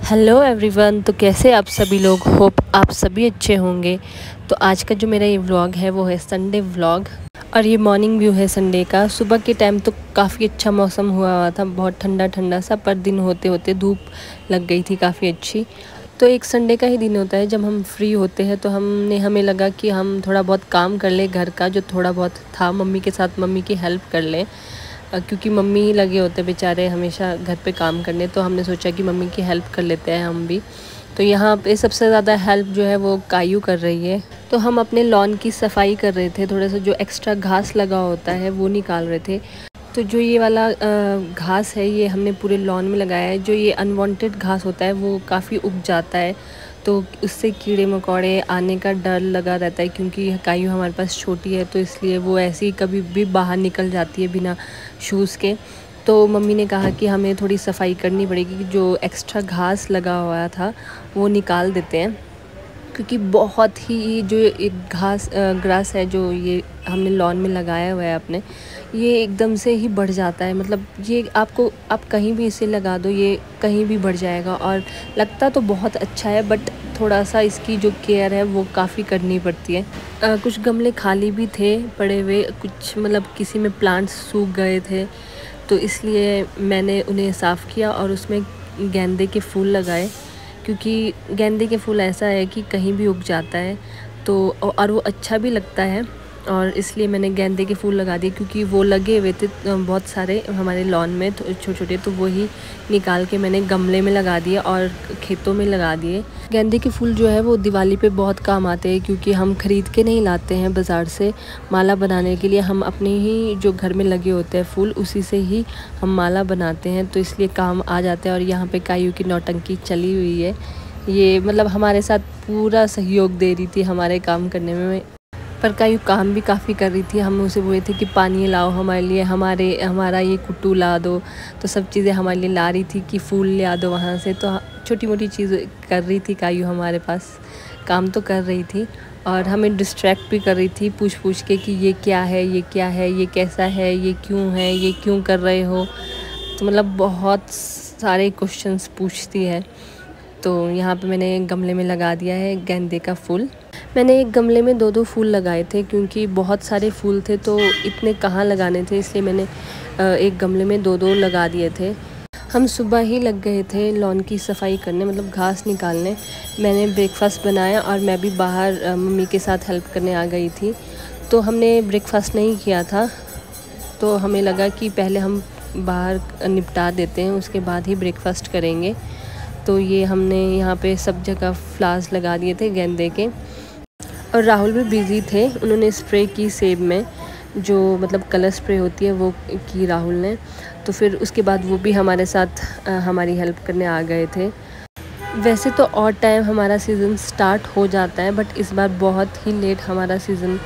Hello everyone. तो कैसे आप सभी लोग, होप आप सभी अच्छे होंगे। तो आज का जो मेरा ये व्लॉग है वो है संडे व्लॉग और ये मॉर्निंग व्यू है संडे का। सुबह के टाइम तो काफ़ी अच्छा मौसम हुआ था, बहुत ठंडा ठंडा सा, पर दिन होते होते धूप लग गई थी काफ़ी अच्छी। तो एक संडे का ही दिन होता है जब हम फ्री होते हैं, तो हमें लगा कि हम थोड़ा बहुत काम कर लें घर का, जो थोड़ा बहुत था मम्मी के साथ मम्मी की हेल्प कर लें, क्योंकि मम्मी ही लगे होते बेचारे हमेशा घर पे काम करने। तो हमने सोचा कि मम्मी की हेल्प कर लेते हैं हम भी। तो यहाँ पे सबसे ज़्यादा हेल्प जो है वो कायू कर रही है। तो हम अपने लॉन की सफाई कर रहे थे, थोड़ा सा जो एक्स्ट्रा घास लगा होता है वो निकाल रहे थे। तो जो ये वाला घास है ये हमने पूरे लॉन में लगाया है। जो ये अनवांटेड घास होता है वो काफ़ी उग जाता है, तो उससे कीड़े मकोड़े आने का डर लगा रहता है, क्योंकि कायू हमारे पास छोटी है तो इसलिए वो ऐसे ही कभी भी बाहर निकल जाती है बिना शूज़ के। तो मम्मी ने कहा कि हमें थोड़ी सफाई करनी पड़ेगी, जो एक्स्ट्रा घास लगा हुआ था वो निकाल देते हैं, क्योंकि बहुत ही जो एक ग्रास है जो ये हमने लॉन में लगाया हुआ है अपने, ये एकदम से ही बढ़ जाता है। मतलब ये आप कहीं भी इसे लगा दो ये कहीं भी बढ़ जाएगा, और लगता तो बहुत अच्छा है बट थोड़ा सा इसकी जो केयर है वो काफ़ी करनी पड़ती है। कुछ गमले खाली भी थे पड़े हुए, कुछ मतलब किसी में प्लांट्स सूख गए थे, तो इसलिए मैंने उन्हें साफ़ किया और उसमें गेंदे के फूल लगाए, क्योंकि गेंदे के फूल ऐसा है कि कहीं भी उग जाता है, तो और वो अच्छा भी लगता है, और इसलिए मैंने गेंदे के फूल लगा दिए, क्योंकि वो लगे हुए थे बहुत सारे हमारे लॉन में छोटे छोटे, तो वही निकाल के मैंने गमले में लगा दिए और खेतों में लगा दिए। गेंदे के फूल जो है वो दिवाली पे बहुत काम आते हैं, क्योंकि हम ख़रीद के नहीं लाते हैं बाज़ार से माला बनाने के लिए, हम अपने ही जो घर में लगे होते हैं फूल उसी से ही हम माला बनाते हैं, तो इसलिए काम आ जाते हैं। और यहाँ पे कायू की नौटंकी चली हुई है, ये मतलब हमारे साथ पूरा सहयोग दे रही थी हमारे काम करने में, पर कायू काम भी काफ़ी कर रही थी। हम उसे बोले थे कि पानी लाओ हमारे लिए, हमारा ये कुट्टू ला दो, तो सब चीज़ें हमारे लिए ला रही थी कि फूल ले आ दो वहाँ से। तो छोटी मोटी चीज़ें कर रही थी कायू, हमारे पास काम तो कर रही थी और हमें डिस्ट्रैक्ट भी कर रही थी पूछ के कि ये क्या है, ये क्या है, ये कैसा है, ये क्यों है, ये क्यों कर रहे हो। तो मतलब बहुत सारे क्वेश्चंस पूछती है। तो यहाँ पे मैंने गमले में लगा दिया है गेंदे का फूल। मैंने एक गमले में दो फूल लगाए थे, क्योंकि बहुत सारे फूल थे तो इतने कहाँ लगाने थे, इसलिए मैंने एक गमले में दो लगा दिए थे। हम सुबह ही लग गए थे लॉन की सफाई करने, मतलब घास निकालने। मैंने ब्रेकफास्ट बनाया और मैं भी बाहर मम्मी के साथ हेल्प करने आ गई थी। तो हमने ब्रेकफास्ट नहीं किया था, तो हमें लगा कि पहले हम बाहर निपटा देते हैं, उसके बाद ही ब्रेकफास्ट करेंगे। तो ये हमने यहाँ पे सब जगह फ्लावर्स लगा दिए थे गेंदे के, और राहुल भी बिज़ी थे, उन्होंने स्प्रे की सेब में, जो मतलब कलर स्प्रे होती है वो की राहुल ने। तो फिर उसके बाद वो भी हमारे साथ हमारी हेल्प करने आ गए थे। वैसे तो और टाइम हमारा सीज़न स्टार्ट हो जाता है, बट इस बार बहुत ही लेट हमारा सीज़न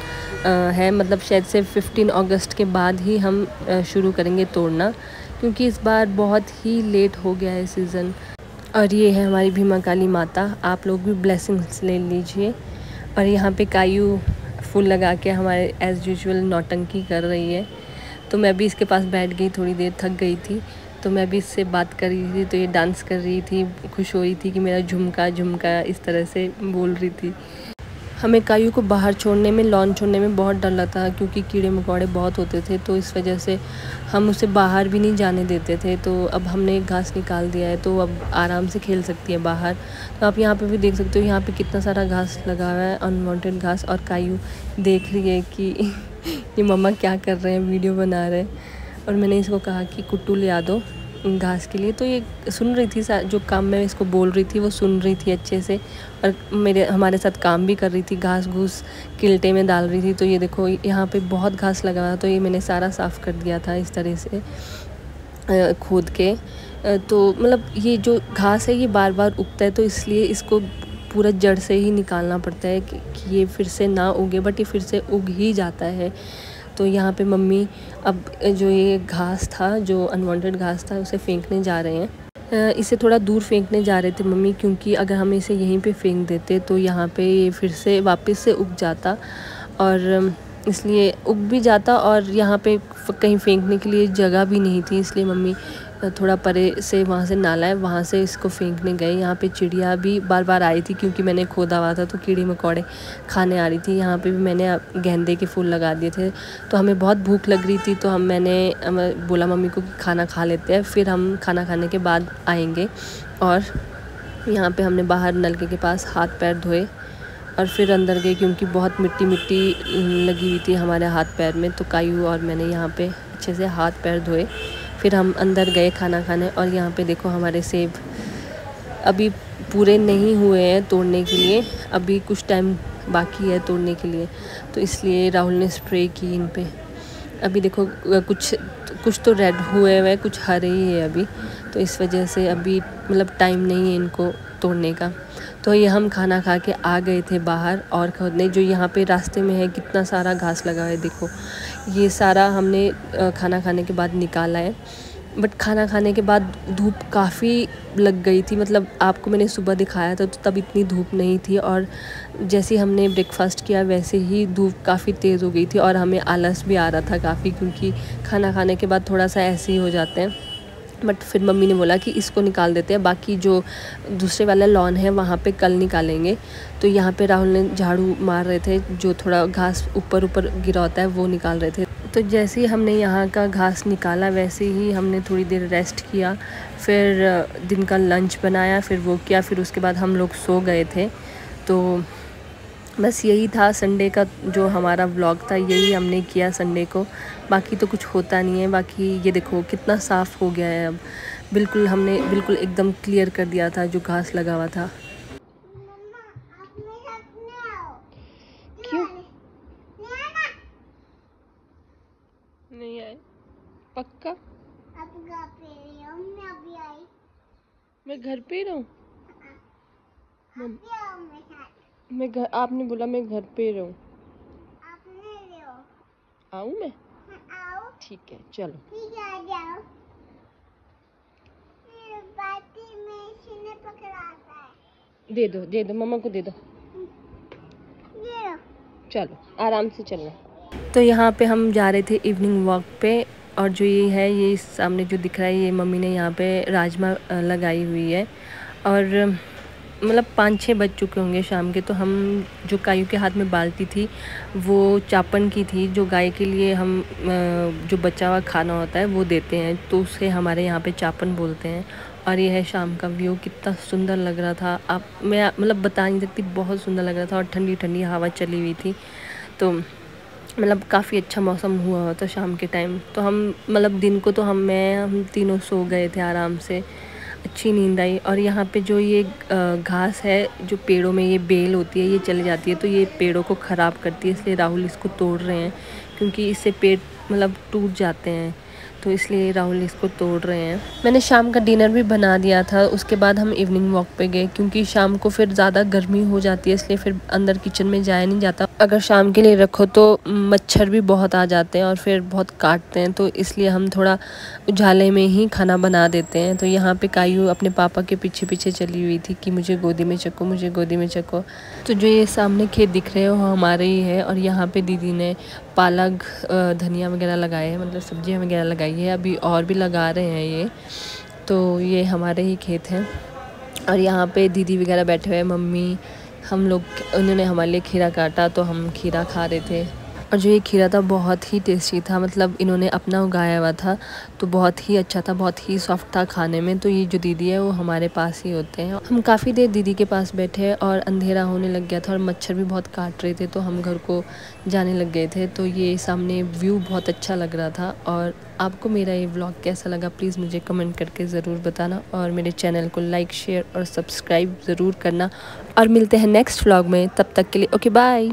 है, मतलब शायद से 15 अगस्त के बाद ही हम शुरू करेंगे तोड़ना, क्योंकि इस बार बहुत ही लेट हो गया है सीज़न। और ये है हमारी भीमा काली माता, आप लोग भी ब्लेसिंग्स ले लीजिए। और यहाँ पे कायू फूल लगा के हमारे एज़ यूजुअल नौटंकी कर रही है, तो मैं भी इसके पास बैठ गई, थोड़ी देर थक गई थी, तो मैं भी इससे बात कर रही थी, तो ये डांस कर रही थी, खुश हो रही थी कि मेरा झुमका झुमका, इस तरह से बोल रही थी। हमें कायू को बाहर छोड़ने में, लॉन छोड़ने में बहुत डर लगता था, क्योंकि कीड़े मकोड़े बहुत होते थे, तो इस वजह से हम उसे बाहर भी नहीं जाने देते थे। तो अब हमने घास निकाल दिया है, तो अब आराम से खेल सकती है बाहर। तो आप यहाँ पे भी देख सकते हो, यहाँ पे कितना सारा घास लगा हुआ है, अनवांटेड घास, और कायू देख रही है कि ये मम्मा क्या कर रहे हैं, वीडियो बना रहे हैं। और मैंने इसको कहा कि कुट्टू ले आ दो घास के लिए, तो ये सुन रही थी, जो काम मैं इसको बोल रही थी वो सुन रही थी अच्छे से, और हमारे साथ काम भी कर रही थी, घास घूस किल्टे में डाल रही थी। तो ये देखो यहाँ पे बहुत घास लगा हुआ, तो ये मैंने सारा साफ़ कर दिया था इस तरह से खोद के। तो मतलब ये जो घास है ये बार बार उगता है, तो इसलिए इसको पूरा जड़ से ही निकालना पड़ता है कि ये फिर से ना उगे, बट ये फिर से उग ही जाता है। तो यहाँ पे मम्मी अब जो ये घास था, जो अनवांटेड घास था, उसे फेंकने जा रहे हैं। इसे थोड़ा दूर फेंकने जा रहे थे मम्मी, क्योंकि अगर हम इसे यहीं पे फेंक देते तो यहाँ पे ये फिर से वापस से उग जाता, और इसलिए उग भी जाता, और यहाँ पे कहीं फेंकने के लिए जगह भी नहीं थी, इसलिए मम्मी थोड़ा परे से वहाँ से नाला है, वहाँ से इसको फेंकने गए। यहाँ पे चिड़िया भी बार बार आई थी क्योंकि मैंने खोदा हुआ था, तो कीड़ी मकोड़े खाने आ रही थी। यहाँ पे भी मैंने गेंदे के फूल लगा दिए थे। तो हमें बहुत भूख लग रही थी, तो मैंने बोला मम्मी को कि खाना खा लेते हैं, फिर हम खाना खाने के बाद आएंगे। और यहाँ पे हमने बाहर नलके के पास हाथ पैर धोए और फिर अंदर गए क्योंकि बहुत मिट्टी लगी हुई थी हमारे हाथ पैर में। तो कायू और मैंने यहाँ पे अच्छे से हाथ पैर धोए, फिर हम अंदर गए खाना खाने। और यहाँ पे देखो हमारे सेब अभी पूरे नहीं हुए हैं तोड़ने के लिए, अभी कुछ टाइम बाकी है तोड़ने के लिए, तो इसलिए राहुल ने स्प्रे की इन पे। अभी देखो कुछ तो रेड हुए हुए, कुछ हरे ही है अभी, तो इस वजह से अभी मतलब टाइम नहीं है इनको तोड़ने का। तो ये हम खाना खा के आ गए थे बाहर और खोदने। जो यहाँ पे रास्ते में है कितना सारा घास लगा है, देखो ये सारा हमने खाना खाने के बाद निकाला है। बट खाना खाने के बाद धूप काफ़ी लग गई थी, मतलब आपको मैंने सुबह दिखाया था तो तब इतनी धूप नहीं थी, और जैसे हमने ब्रेकफास्ट किया वैसे ही धूप काफ़ी तेज़ हो गई थी और हमें आलस भी आ रहा था काफ़ी, क्योंकि खाना खाने के बाद थोड़ा सा ऐसे ही हो जाते हैं। बट फिर मम्मी ने बोला कि इसको निकाल देते हैं, बाकी जो दूसरे वाला लॉन है वहाँ पे कल निकालेंगे। तो यहाँ पे राहुल ने झाड़ू मार रहे थे, जो थोड़ा घास ऊपर गिरा होता है वो निकाल रहे थे। तो जैसे ही हमने यहाँ का घास निकाला वैसे ही हमने थोड़ी देर रेस्ट किया, फिर दिन का लंच बनाया, फिर वो किया, फिर उसके बाद हम लोग सो गए थे। तो बस यही था संडे का जो हमारा व्लॉग था, यही हमने किया संडे को, बाकी तो कुछ होता नहीं है। बाकी ये देखो कितना साफ़ हो गया है अब, बिल्कुल हमने बिल्कुल एकदम क्लियर कर दिया था जो घास लगा हुआ था। क्यों नहीं आए? पक्का मैं घर पे रहूं? मैं घर, आपने बोला मैं घर पे रहूं। आऊं मैं? ठीक है चलो। दे दो मम्मा को दे दो। चलो आराम से चलना। तो यहाँ पे हम जा रहे थे इवनिंग वॉक पे, और जो ये है ये सामने जो दिख रहा है ये मम्मी ने यहाँ पे राजमा लगाई हुई है। और मतलब 5-6 बज चुके होंगे शाम के। तो हम जो कायू के हाथ में बाल्टी थी वो चापन की थी, जो गाय के लिए हम जो बचा हुआ खाना होता है वो देते हैं, तो उसे हमारे यहाँ पे चापन बोलते हैं। और ये है शाम का व्यू, कितना सुंदर लग रहा था, आप मैं मतलब बता नहीं सकती, बहुत सुंदर लग रहा था। और ठंडी ठंडी हवा चली हुई थी, तो मतलब काफ़ी अच्छा मौसम हुआ हुआ था शाम के टाइम। तो हम मतलब दिन को तो हम तीनों सो गए थे आराम से, अच्छी नींद आई। और यहाँ पे जो ये घास है जो पेड़ों में ये बेल होती है ये चली जाती है, तो ये पेड़ों को ख़राब करती है, इसलिए राहुल इसको तोड़ रहे हैं, क्योंकि इससे पेड़ मतलब टूट जाते हैं, तो इसलिए राहुल इसको तोड़ रहे हैं। मैंने शाम का डिनर भी बना दिया था, उसके बाद हम इवनिंग वॉक पे गए, क्योंकि शाम को फिर ज़्यादा गर्मी हो जाती है, इसलिए फिर अंदर किचन में जाया नहीं जाता। अगर शाम के लिए रखो तो मच्छर भी बहुत आ जाते हैं और फिर बहुत काटते हैं, तो इसलिए हम थोड़ा उजाले में ही खाना बना देते हैं। तो यहाँ पे कायू अपने पापा के पीछे पीछे चली हुई थी कि मुझे गोदी में चको, मुझे गोदी में चको। तो जो ये सामने खेत दिख रहे हैं वो हमारे ही है, और यहाँ पे दीदी ने पालक धनिया वगैरह लगाए हैं, मतलब सब्जियाँ वगैरह लगाई है, अभी और भी लगा रहे हैं ये। तो ये हमारे ही खेत हैं। और यहाँ पे दीदी वगैरह बैठे हुए हैं, मम्मी, हम लोग, उन्होंने हमारे लिए खीरा काटा तो हम खीरा खा रहे थे। और जो ये खीरा था बहुत ही टेस्टी था, मतलब इन्होंने अपना उगाया हुआ था, तो बहुत ही अच्छा था, बहुत ही सॉफ्ट था खाने में। तो ये जो दीदी है वो हमारे पास ही होते हैं। हम काफ़ी देर दीदी के पास बैठे और अंधेरा होने लग गया था और मच्छर भी बहुत काट रहे थे, तो हम घर को जाने लग गए थे। तो ये सामने व्यू बहुत अच्छा लग रहा था। और आपको मेरा ये व्लॉग कैसा लगा प्लीज़ मुझे कमेंट करके ज़रूर बताना, और मेरे चैनल को लाइक, शेयर और सब्सक्राइब ज़रूर करना। और मिलते हैं नेक्स्ट व्लॉग में, तब तक के लिए ओके बाय।